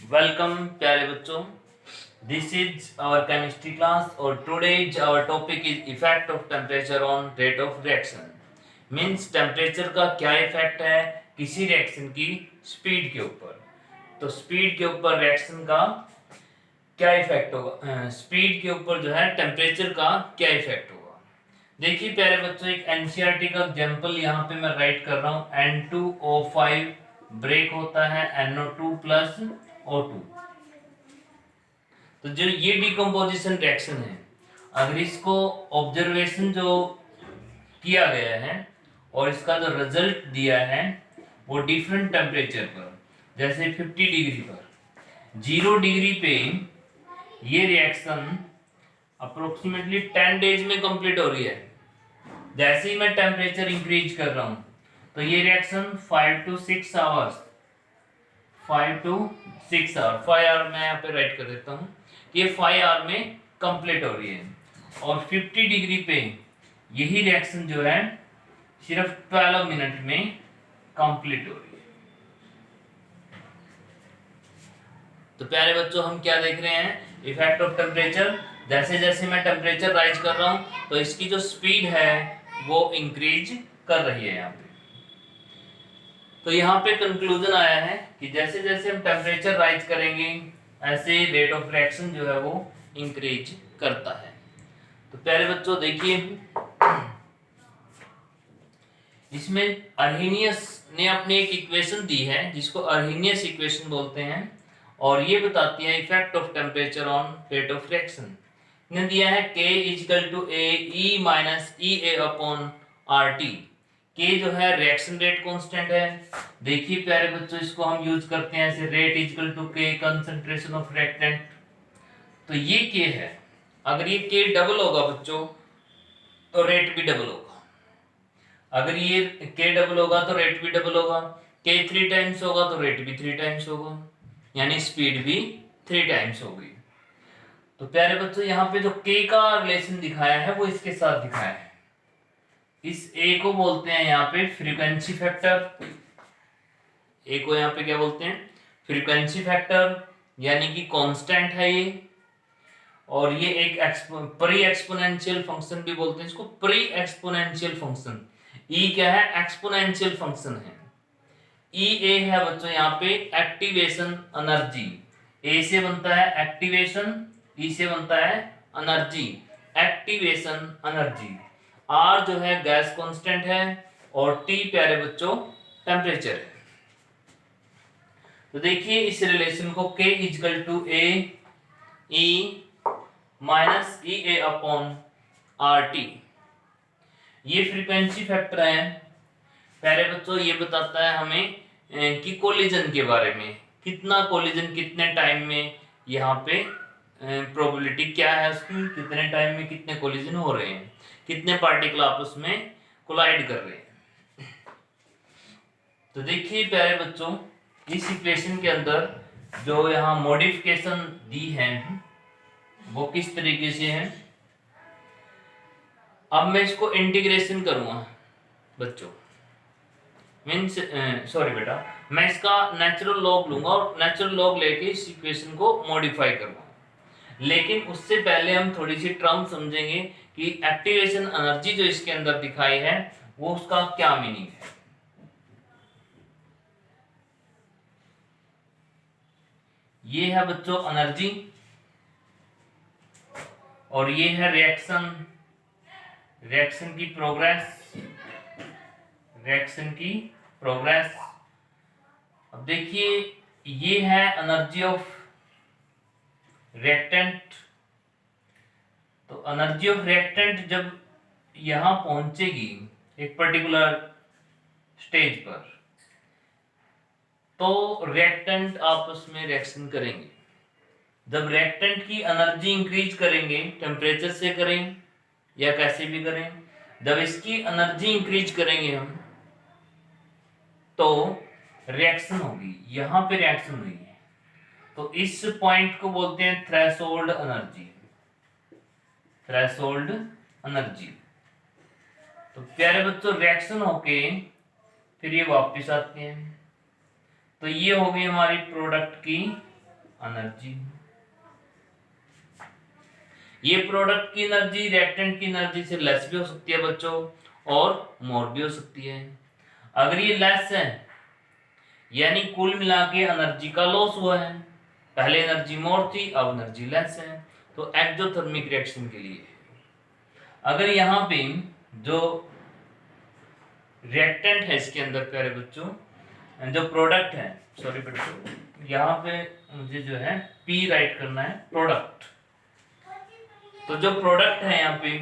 Welcome प्यारे बच्चों, this is our chemistry class और today's our topic is effect of temperature on rate of reaction. Means temperature का क्या effect है किसी रिएक्शन की स्पीड के ऊपर। तो स्पीड के ऊपर रिएक्शन का क्या इफेक्ट होगा, स्पीड के ऊपर जो है टेम्परेचर का क्या इफेक्ट होगा। देखिए प्यारे बच्चों, एक एनसीईआरटी का एग्जांपल यहाँ पे मैं राइट कर रहा हूँ। N2O5 ब्रेक होता है NO2 प्लस O2। तो जो ये डिकम्पोजिशन रिएक्शन है, अगर इसको ऑब्जर्वेशन जो किया गया है और इसका जो रिजल्ट दिया है वो डिफरेंट टेम्परेचर पर, जैसे 50 डिग्री पर, 0 डिग्री पे ये रिएक्शन अप्रोक्सीमेटली 10 डेज में कंप्लीट हो रही है। जैसे ही मैं टेम्परेचर इंक्रीज कर रहा हूं तो ये reaction 5 to 6 hours 5 to 6 hour 5 hour मैं यहाँ पे राइट कर देता हूँ, ये 5 आवर में कंप्लीट हो रही है। और 50 डिग्री पे यही रिएक्शन जो है सिर्फ 12 मिनट में कंप्लीट हो रही है। तो प्यारे बच्चों, हम क्या देख रहे हैं, इफेक्ट ऑफ टेम्परेचर। जैसे जैसे मैं टेम्परेचर राइज कर रहा हूं तो इसकी जो स्पीड है वो इंक्रीज कर रही है यहाँ पे। तो यहाँ पे कंक्लूजन आया है कि जैसे जैसे हम टेम्परेचर राइज करेंगे ऐसे रेट ऑफ रिएक्शन जो है वो इंक्रीज करता है। तो प्यारे बच्चों देखिए, इसमें अर्हीनियस ने अपनी एक इक्वेशन दी है जिसको अर्हीनियस इक्वेशन बोलते हैं और ये बताती है effect of temperature on rate of reaction. ने दिया है K equal to A E minus E A upon R T. के जो है रिएक्शन रेट कांस्टेंट है। देखिए प्यारे बच्चों, इसको हम यूज करते हैं ऐसे, रेट इक्वल टू के कंसंट्रेशन ऑफ रिएक्टेंट। तो ये के है, अगर ये के डबल होगा बच्चों तो रेट भी डबल होगा। अगर ये के डबल होगा तो रेट भी डबल होगा। के 3 टाइम्स होगा तो रेट भी 3 टाइम्स होगा, यानी स्पीड भी 3 टाइम्स होगी। तो प्यारे बच्चों, यहाँ पे जो के का रिलेशन दिखाया है वो इसके साथ दिखाया है। इस ए को बोलते हैं यहाँ पे फ्रीक्वेंसी फैक्टर। ए को यहाँ पे क्या बोलते हैं, फ्रीक्वेंसी फैक्टर, यानी कि कांस्टेंट है ये। और ये एक प्री एक्सपोनेंशियल फंक्शन भी बोलते हैं इसको, प्री एक्सपोनेंशियल फंक्शन। ई क्या है, एक्सपोनेंशियल फंक्शन है। ई ए है बच्चों यहाँ पे एक्टिवेशन एनर्जी। ए से बनता है एक्टिवेशन, ई से बनता है एनर्जी, एक्टिवेशन एनर्जी। आर जो है गैस कांस्टेंट है और टी प्यारे बच्चों टेम्परेचर है। तो देखिए इस रिलेशन को K equal to A E minus E A upon R T, ये फ्रीक्वेंसी फैक्टर है प्यारे बच्चों। ये बताता है हमें कि कोलिजन के बारे में, कितना कोलिजन कितने टाइम में, यहाँ पे प्रोबेबिलिटी क्या है उसकी, कितने टाइम में कितने कोलिजन हो रहे हैं, कितने पार्टिकल आपस में कोलाइड कर रहे हैं। तो देखिए प्यारे बच्चों, इस इक्वेशन के अंदर जो यहाँ मॉडिफिकेशन दी है वो किस तरीके से है। अब मैं इसको इंटीग्रेशन करूंगा बच्चों, मीन्स सॉरी बेटा, मैं इसका नेचुरल लॉग लूंगा और नेचुरल लॉग लेके इस इक्वेशन को मॉडिफाई करूंगा। लेकिन उससे पहले हम थोड़ी सी टर्म समझेंगे कि एक्टिवेशन एनर्जी जो इसके अंदर दिखाई है वो उसका क्या मीनिंग है। ये है बच्चों एनर्जी और ये है रिएक्शन, रिएक्शन की प्रोग्रेस, रिएक्शन की प्रोग्रेस। अब देखिए ये है एनर्जी ऑफ रिएक्टेंट। तो एनर्जी ऑफ रिएक्टेंट जब यहां पहुंचेगी एक पर्टिकुलर स्टेज पर तो रिएक्टेंट आपस में रिएक्शन करेंगे। जब रिएक्टेंट की एनर्जी इंक्रीज करेंगे, टेम्परेचर से करें या कैसे भी करें, जब इसकी एनर्जी इंक्रीज करेंगे हम तो रिएक्शन होगी, यहां पे रिएक्शन हुई है। तो इस पॉइंट को बोलते हैं थ्रेशोल्ड एनर्जी, थ्रेशोल्ड एनर्जी। तो प्यारे बच्चों, रिएक्शन होके फिर ये वापस आते हैं। तो ये हो गई हमारी प्रोडक्ट की एनर्जी। ये प्रोडक्ट की एनर्जी रिएक्टेंट की एनर्जी से लेस भी हो सकती है बच्चों, और मोर भी हो सकती है। अगर ये लेस है यानी कुल मिला के एनर्जी का लॉस हुआ है, पहले एनर्जी मोर थी अब एनर्जी लेस है, तो एक्सोथर्मिक रिएक्शन के लिए। अगर यहाँ पे जो रिएक्टेंट है इसके अंदर प्यारे बच्चों, जो प्रोडक्ट है, सॉरी बच्चों यहाँ पे मुझे जो है पी राइट करना है, प्रोडक्ट। तो जो प्रोडक्ट है यहाँ पे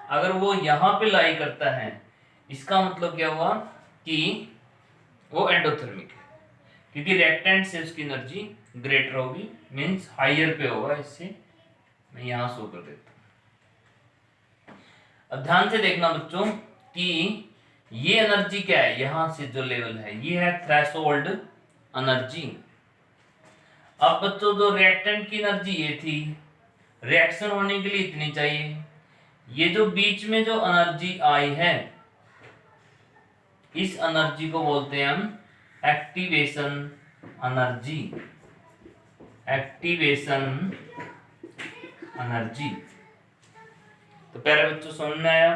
अगर वो यहाँ पे लाई करता है, इसका मतलब क्या हुआ कि वो एंडोथर्मिक है, क्योंकि रिएक्टेंट से उसकी एनर्जी ग्रेटर होगी, मींस हायर पे होगा। इससे मैं यहाँ शो कर देता हूँ। अब ध्यान से देखना बच्चों कि ये एनर्जी क्या है, यहां से जो लेवल है ये है थ्रेशोल्ड एनर्जी। अब बच्चों जो रिएक्टेंट की एनर्जी ये थी, रिएक्शन होने के लिए इतनी चाहिए। ये जो बीच में जो एनर्जी आई है, इस एनर्जी को बोलते हैं हम एक्टिवेशन एनर्जी। Activation energy. तो प्यारे बच्चों समझ में आया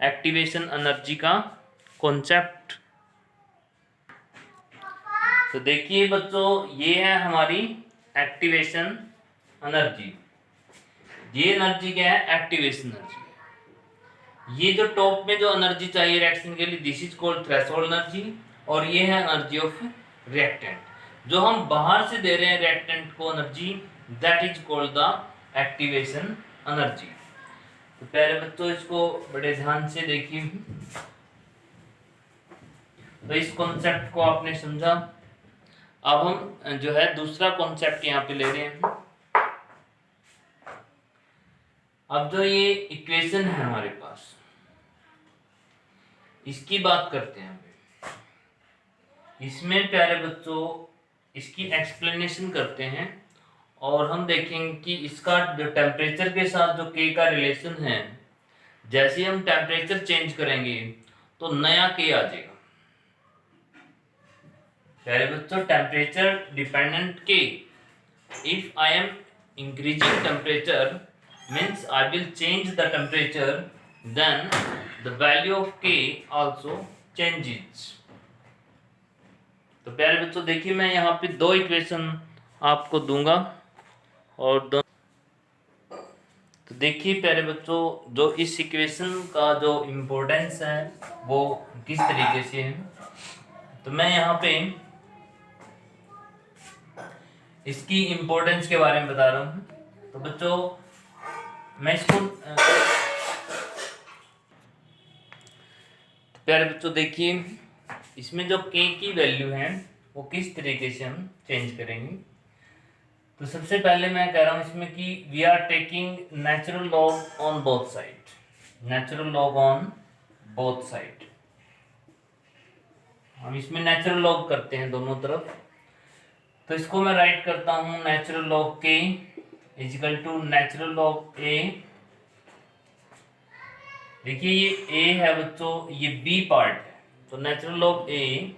एक्टिवेशन एनर्जी का कॉन्सेप्ट। तो देखिए बच्चों ये है हमारी एक्टिवेशन एनर्जी। ये एनर्जी क्या है, एक्टिवेशन एनर्जी। ये जो टॉप में जो एनर्जी चाहिए रिएक्शन के लिए, this is called threshold energy, और ये है एनर्जी ऑफ रिएक्टेंट। जो हम बाहर से दे रहे हैं रिएक्टेंट को energy, that is called the activation energy. तो प्यारे बच्चों इसको बड़े ध्यान से देखिए। तो इस कॉन्सेप्ट को आपने समझा। अब हम जो है दूसरा कॉन्सेप्ट यहाँ पे ले रहे हैं। अब जो ये इक्वेशन है हमारे पास, इसकी बात करते हैं। इसमें प्यारे बच्चों इसकी एक्सप्लेनेशन करते हैं, और हम देखेंगे कि इसका जो टेम्परेचर के साथ जो के का रिलेशन है, जैसे हम टेम्परेचर चेंज करेंगे तो नया के आ जाएगा। प्यारे बच्चों टेम्परेचर डिपेंडेंट के, if I am increasing temperature means I will change the temperature, then the value of K also changes. तो प्यारे बच्चों देखिए मैं यहाँ पे दो इक्वेशन आपको दूंगा, और तो देखिए प्यारे बच्चों जो इस इक्वेशन का जो इम्पोर्टेंस है वो किस तरीके से है। तो मैं यहाँ पे इसकी इम्पोर्टेंस के बारे में बता रहा हूँ। तो बच्चों मैं इसको प्यारे बच्चों देखिए इसमें जो के की वैल्यू है वो किस तरीके से हम चेंज करेंगे। तो सबसे पहले मैं कह रहा हूं इसमें कि we are taking natural log on both side, natural log on both side. हम इसमें नेचुरल लॉग करते हैं दोनों तरफ। तो इसको मैं राइट करता हूं नेचुरल लॉग के इजिकल टू नेचुरल लॉग ए। देखिए ये ए है बच्चों, ये बी पार्ट है, तो नेचुरल लॉग ए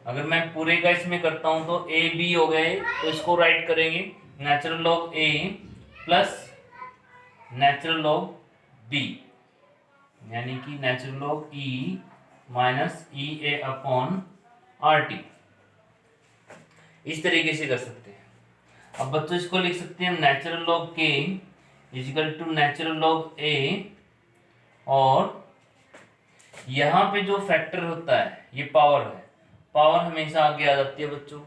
अगर मैं पूरे का इसमें करता हूं तो ए बी हो गए, तो इसको राइट करेंगे नेचुरल लॉग ए प्लस नेचुरल लॉग बी, यानी कि natural log E minus E A upon R T. इस तरीके से कर सकते हैं। अब बच्चों इसको लिख सकते हैं नेचुरल लॉग के इजिकल टू नेचुरल लॉग ए, और यहाँ पे जो फैक्टर होता है ये पावर है, पावर हमेशा आगे आ जाती है बच्चों।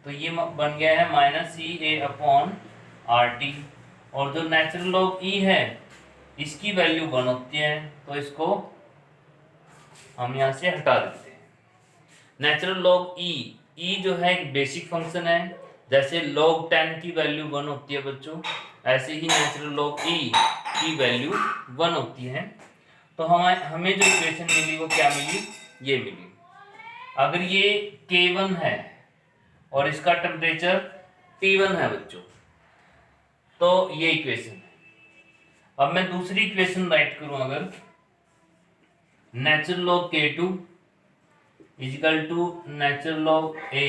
तो ये बन गया है minus E A upon R T, और जो नेचुरल लॉग ई है इसकी वैल्यू 1 होती है, तो इसको हम यहाँ से हटा देते हैं। नेचुरल लॉग ई जो है एक बेसिक फंक्शन है, जैसे log 10 की वैल्यू 1 होती है बच्चों, ऐसे ही नेचुरल लॉग ई की वैल्यू 1 होती है। तो हमें जो इक्वेशन मिली वो क्या मिली, ये मिली। अगर ये K1 है और इसका टेम्परेचर T1 है बच्चों, तो ये इक्वेशन है। अब मैं दूसरी इक्वेशन राइट करूं, अगर natural log K2 equal to natural log A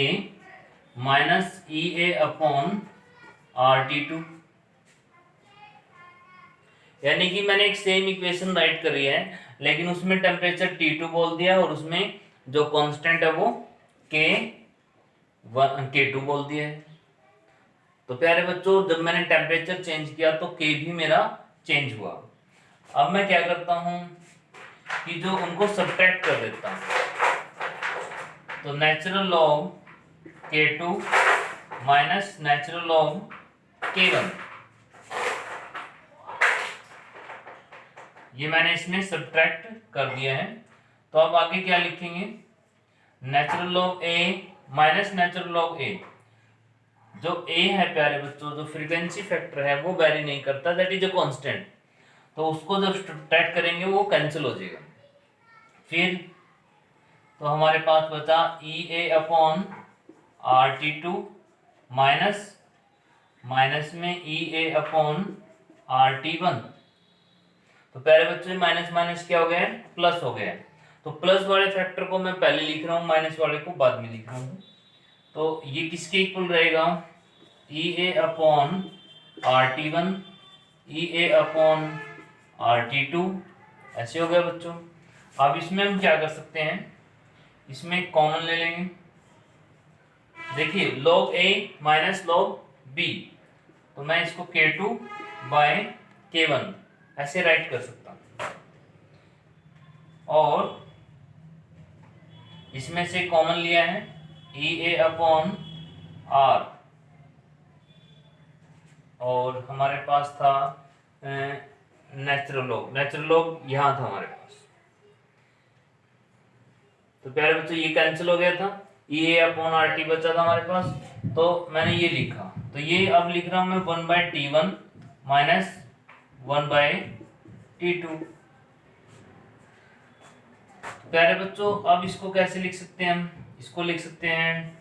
minus E A upon RT2। यानी कि मैंने एक सेम इक्वेशन राइट करी है, लेकिन उसमें टेम्परेचर T2 बोल दिया और उसमें जो कांस्टेंट है वो K2 बोल दिया है। तो प्यारे बच्चों, जब मैंने टेम्परेचर चेंज किया तो K भी मेरा चेंज हुआ। अब मैं क्या करता हूं कि जो उनको सब्ट्रैक्ट कर देता हूं। तो natural log K2 minus natural log K1, ये मैंने इसमें सब्ट्रैक्ट कर दिया है। तो अब आगे क्या लिखेंगे, natural log A minus natural log A। जो A है प्यारे बच्चों, जो फ्रीक्वेंसी फैक्टर है वो वेरी नहीं करता, दैट इज अ कांस्टेंट। तो उसको जब सब्ट्रैक्ट करेंगे वो कैंसिल हो जाएगा। फिर तो हमारे पास बचा EA अपॉन RT2 माइनस में EA अपॉन RT1। तो प्यारे बच्चों, माइनस माइनस क्या हो गया है, प्लस हो गया है। तो प्लस वाले फैक्टर को मैं पहले लिख रहा हूँ, माइनस वाले को बाद में लिख रहा हूँ। तो ये किसके इक्वल रहेगा, EA upon RT1 EA upon RT2, ऐसे हो गया बच्चों। अब इसमें हम क्या कर सकते हैं, इसमें कॉमन ले लेंगे। देखिए log A minus log B, तो मैं इसको K2 बाय K1 ऐसे राइट कर सकता हूं। और इसमें से कॉमन लिया है EA अपॉन R, और हमारे पास था नेचुरल लॉग यहाँ था हमारे पास। तो प्यारे बच्चों, ये कैंसिल हो गया था, EA अपॉन RT बचा था हमारे पास, तो मैंने ये लिखा। तो ये अब लिख रहा हूं मैं 1/T1 माइनस 1/T2। प्यारे बच्चों, अब इसको कैसे लिख सकते हैं हम, इसको लिख सकते हैं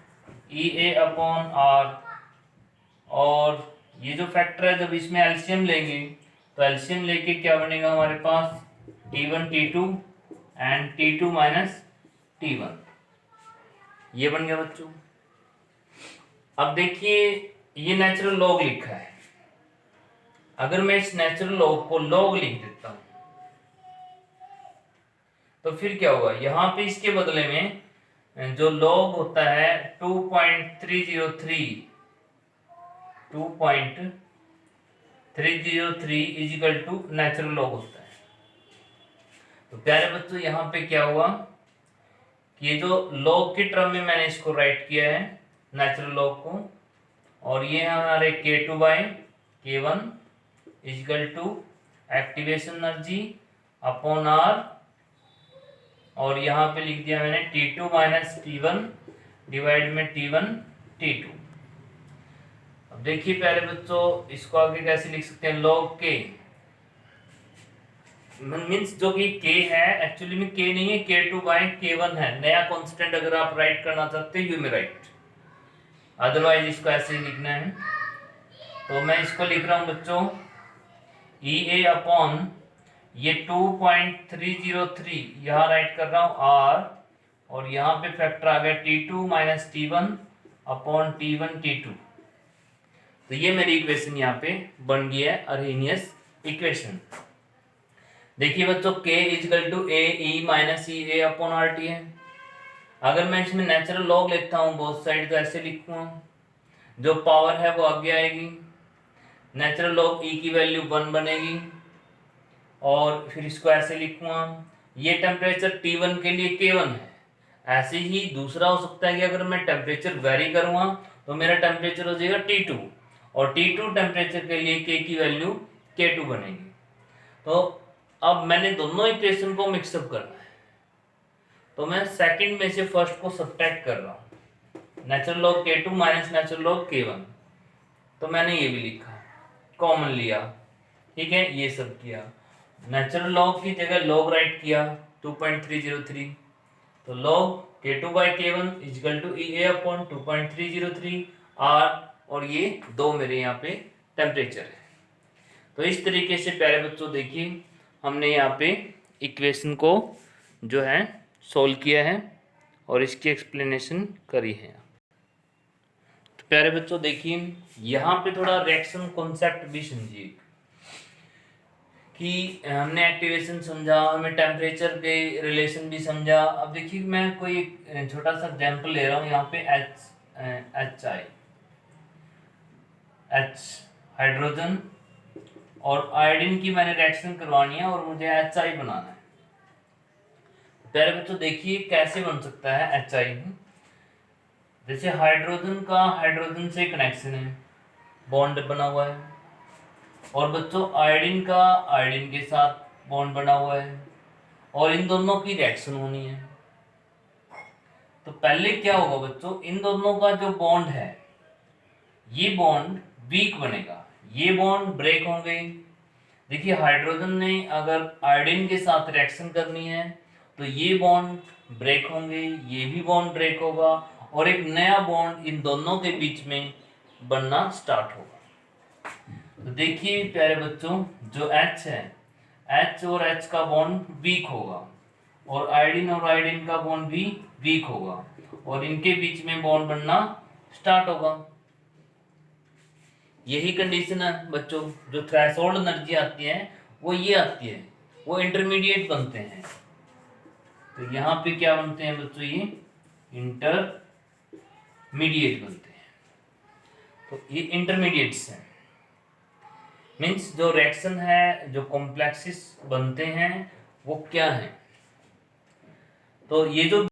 EA अपॉन R, और ये जो फैक्टर है जब इसमें एलसीएम लेंगे तो एलसीएम लेके क्या बनेगा हमारे पास, T1 T2 and T2 minus T1, ये बन गया बच्चों। अब देखिए ये नेचुरल लॉग लिखा है, अगर मैं इस नेचुरल लॉग को लॉग लिख देता हूं तो फिर क्या होगा, यहां पे इसके बदले में जो लॉग होता है 2.303 is equal to natural log होता है। तो प्यारे बच्चों, यहाँ पे क्या हुआ कि ये जो लॉग के टर्म में मैंने इसको राइट किया है नेचुरल लॉग को, और ये हमारे K2 by K1 is equal to activation energy upon R, और यहाँ पे लिख दिया मैंने T2 माइनस T1 डिवाइड में T1 T2। अब देखिए प्यारे बच्चों, इसको आगे कैसे लिख सकते हैं, log K मीन्स जो कि K है एक्चुअली में K नहीं है, K2 बाय K1 है, नया कांस्टेंट अगर आप राइट करना चाहते हैं यू में राइट, अदरवाइज इसको ऐसे ही लिखना है। तो मैं इसको लिख रहा हूं बच्चों EA अपॉन ये 2.303 यहाँ राइट कर रहा हूं R, और यहाँ पे फैक्टर आ गया T2 minus T1 upon T1 T2। तो ये मेरी इक्वेशन यहाँ पे बन गई है, अर्हेनियस इक्वेशन। देखिए बच्चों, K equal to A E minus E A upon R T है। अगर मैं इसमें नेचुरल लॉग लेता हूँ बोथ साइड तो ऐसे लिखूंगा, जो पावर है वो आगे आएगी, नेचुरल लॉग ई की वैल्यू 1 बनेगी, और फिर इसको ऐसे लिखूंगा, ये टेम्परेचर T1 के लिए K1 है। ऐसे ही दूसरा हो सकता है कि अगर मैं टेम्परेचर वेरी करूँगा तो मेरा टेम्परेचर हो जाएगा T2, और T2 टेम्परेचर के लिए K की वैल्यू K2 बनेगी। तो अब मैंने दोनों इक्वेशन को मिक्सअप करना है, तो मैं सेकंड में से फर्स्ट को सब्ट्रैक्ट कर रहा हूँ, natural log K2 minus natural log K1। तो मैंने ये भी लिखा, कॉमन लिया, ठीक है, ये सब किया, नेचुरल लॉग की जगह लॉग राइट किया 2.303, तो log K2 by K1 equal to EA upon 2.303 R, और ये दो मेरे यहाँ पे टेम्परेचर है। तो इस तरीके से प्यारे बच्चों देखिए हमने यहाँ पे इक्वेशन को जो है सोल्व किया है और इसकी एक्सप्लेनेशन करी है। प्यारे बच्चों देखिए यहाँ पे थोड़ा रिएक्शन कॉन्सेप्ट भी समझिए कि हमने एक्टिवेशन समझा, हमें टेम्परेचर के रिलेशन भी समझा। अब देखिए मैं कोई छोटा सा एग्जांपल ले रहा हूँ यहाँ पे एच हाइड्रोजन और आयोडीन की मैंने रिएक्शन करवानी है और मुझे HI बनाना है। प्यारे बच्चों देखिए कैसे बन सकता है HI। जैसे हाइड्रोजन का हाइड्रोजन से कनेक्शन है, बॉन्ड बना हुआ है, और बच्चों आयोडीन का आयोडीन के साथ बॉन्ड बना हुआ है, और इन दोनों की रिएक्शन होनी है। तो पहले क्या होगा बच्चों, इन दोनों का जो बॉन्ड है ये बॉन्ड वीक बनेगा, ये बॉन्ड ब्रेक होंगे। देखिए हाइड्रोजन ने अगर आयोडीन के साथ रिएक्शन करनी है तो ये बॉन्ड ब्रेक होंगे, ये भी बॉन्ड ब्रेक होगा, और एक नया बॉन्ड इन दोनों के बीच में बनना स्टार्ट होगा। तो देखिए प्यारे बच्चों जो H है, H और H का बॉन्ड वीक होगा, और आयोडीन का बॉन्ड भी वीक होगा, और इनके बीच में बॉन्ड बनना स्टार्ट होगा। यही कंडीशन है बच्चों, जो थ्रेशोल्ड एनर्जी आती है वो ये आती है, वो इंटरमीडिएट बनते हैं। तो यहाँ पे क्या बनते हैं बच्चों, ये इंटरमीडिएट बनते हैं। तो ये इंटरमीडिएट्स हैं, मीन्स जो रिएक्शन है, जो कॉम्प्लेक्सेस बनते हैं वो क्या है। तो ये जो